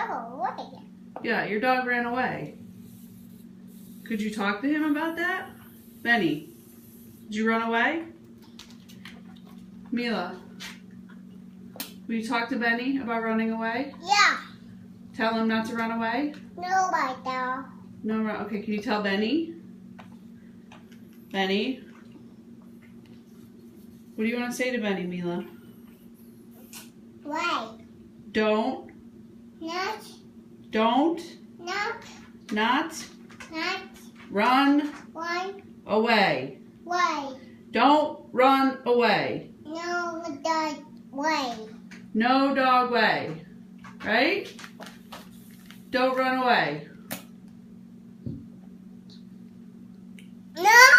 dog away. Yeah, your dog ran away. Could you talk to him about that? Benny, did you run away? Mila, will you talk to Benny about running away? Yeah. Tell him not to run away? No, my dog. No, run. Okay, can you tell Benny? Benny? What do you want to say to Benny, Mila? Why? Don't. Not. Don't. Not. Not. Not. Run. One. Away. Way. Don't run away. No, dog. Way. No dog way. Right? Don't run away. No.